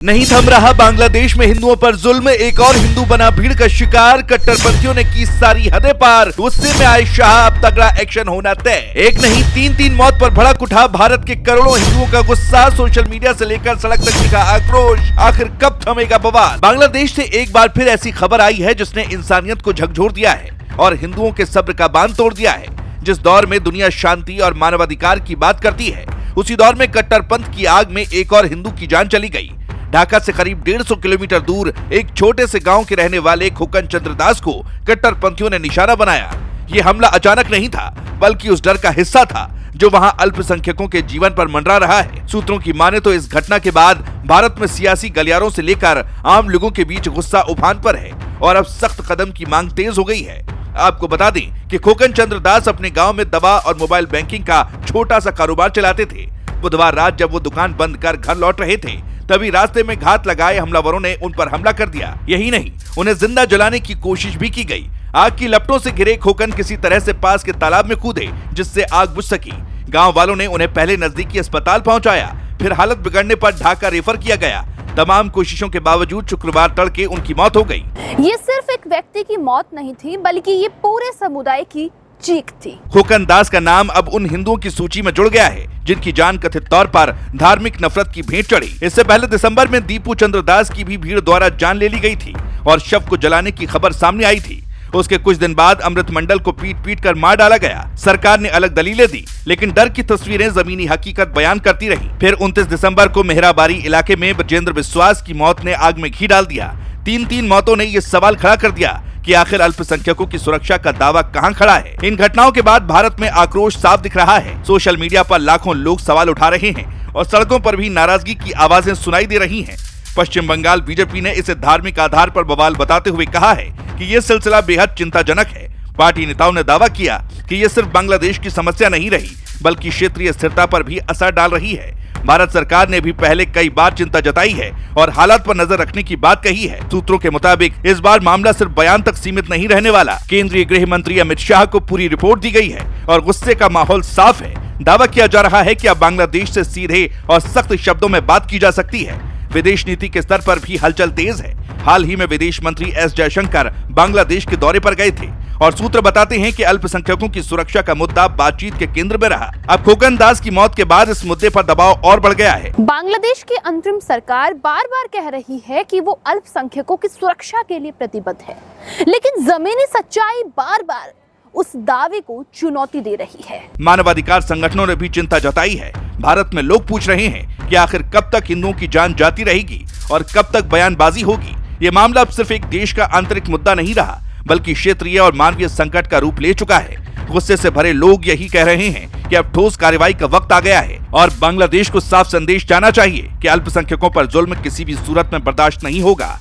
नहीं थम रहा बांग्लादेश में हिंदुओं पर जुल्म, एक और हिंदू बना भीड़ का शिकार। कट्टरपंथियों ने की सारी हदें पार, गुस्से में आए शाह, अब तगड़ा एक्शन होना तय। एक नहीं तीन मौत पर भड़क उठा भारत के करोड़ों हिंदुओं का गुस्सा। सोशल मीडिया से लेकर सड़क तक दिखा आक्रोश, आखिर कब थमेगा बवाल। बांग्लादेश से एक बार फिर ऐसी खबर आई है जिसने इंसानियत को झकझोर दिया है और हिंदुओं के सब्र का बांध तोड़ दिया है। जिस दौर में दुनिया शांति और मानवाधिकार की बात करती है, उसी दौर में कट्टरपंथ की आग में एक और हिंदू की जान चली गई। ढाका से करीब 150 किलोमीटर दूर एक छोटे से गांव के रहने वाले खोकन चंद्र दास को कट्टरपंथियों ने निशाना बनाया। ये हमला अचानक नहीं था, बल्कि उस डर का हिस्सा था जो वहां अल्पसंख्यकों के जीवन पर मंडरा रहा है। सूत्रों की माने तो इस घटना के बाद भारत में सियासी गलियारों से लेकर आम लोगों के बीच गुस्सा उफान पर है और अब सख्त कदम की मांग तेज हो गई है। आपको बता दें कि खोकन चंद्र दास अपने गांव में दवा और मोबाइल बैंकिंग का छोटा सा कारोबार चलाते थे। बुधवार रात जब वो दुकान बंद कर घर लौट रहे थे, तभी रास्ते में घात लगाए हमलावरों ने उन पर हमला कर दिया। यही नहीं, उन्हें जिंदा जलाने की कोशिश भी की गई। आग की लपटों से घिरे खोकन किसी तरह से पास के तालाब में कूदे, जिससे आग बुझ सकी। गांव वालों ने उन्हें पहले नजदीकी अस्पताल पहुंचाया, फिर हालत बिगड़ने पर ढाका रेफर किया गया। तमाम कोशिशों के बावजूद शुक्रवार तड़के उनकी मौत हो गई। ये सिर्फ एक व्यक्ति की मौत नहीं थी, बल्कि ये पूरे समुदाय की चीख थी। खोकन दास का नाम अब उन हिंदुओं की सूची में जुड़ गया है जिनकी जान कथित तौर पर धार्मिक नफरत की भेंट चढ़ी। इससे पहले दिसंबर में दीपू चंद्र दास की भी भीड़ द्वारा जान ले ली गई थी और शव को जलाने की खबर सामने आई थी। उसके कुछ दिन बाद अमृत मंडल को पीट कर मार डाला गया। सरकार ने अलग दलीलें दी, लेकिन डर की तस्वीरें जमीनी हकीकत बयान करती रही। फिर 29 दिसंबर को मेहराबारी इलाके में ब्रजेंद्र विश्वास की मौत ने आग में घी डाल दिया। तीन मौतों ने ये सवाल खड़ा कर दिया कि आखिर अल्पसंख्यकों की सुरक्षा का दावा कहां खड़ा है। इन घटनाओं के बाद भारत में आक्रोश साफ दिख रहा है। सोशल मीडिया पर लाखों लोग सवाल उठा रहे हैं और सड़कों पर भी नाराजगी की आवाजें सुनाई दे रही हैं। पश्चिम बंगाल बीजेपी ने इसे धार्मिक आधार पर बवाल बताते हुए कहा है कि ये सिलसिला बेहद चिंताजनक है। पार्टी नेताओं ने दावा किया कि ये सिर्फ बांग्लादेश की समस्या नहीं रही, बल्कि क्षेत्रीय स्थिरता पर भी असर डाल रही है। भारत सरकार ने भी पहले कई बार चिंता जताई है और हालात पर नजर रखने की बात कही है। सूत्रों के मुताबिक इस बार मामला सिर्फ बयान तक सीमित नहीं रहने वाला। केंद्रीय गृह मंत्री अमित शाह को पूरी रिपोर्ट दी गई है और गुस्से का माहौल साफ है। दावा किया जा रहा है कि अब बांग्लादेश से सीधे और सख्त शब्दों में बात की जा सकती है। विदेश नीति के स्तर पर भी हलचल तेज है। हाल ही में विदेश मंत्री एस जयशंकर बांग्लादेश के दौरे पर गए थे और सूत्र बताते हैं कि अल्पसंख्यकों की सुरक्षा का मुद्दा बातचीत के केंद्र में रहा। अब खोकन दास की मौत के बाद इस मुद्दे पर दबाव और बढ़ गया है। बांग्लादेश की अंतरिम सरकार बार बार कह रही है कि वो अल्पसंख्यकों की सुरक्षा के लिए प्रतिबद्ध है, लेकिन जमीनी सच्चाई बार बार उस दावे को चुनौती दे रही है। मानवाधिकार संगठनों ने भी चिंता जताई है। भारत में लोग पूछ रहे हैं कि आखिर कब तक हिंदुओं की जान जाती रहेगी और कब तक बयानबाजी होगी। ये मामला अब सिर्फ एक देश का आंतरिक मुद्दा नहीं रहा, बल्कि क्षेत्रीय और मानवीय संकट का रूप ले चुका है। गुस्से से भरे लोग यही कह रहे हैं कि अब ठोस कार्रवाई का वक्त आ गया है और बांग्लादेश को साफ संदेश जाना चाहिए कि अल्पसंख्यकों पर जुल्म किसी भी सूरत में बर्दाश्त नहीं होगा।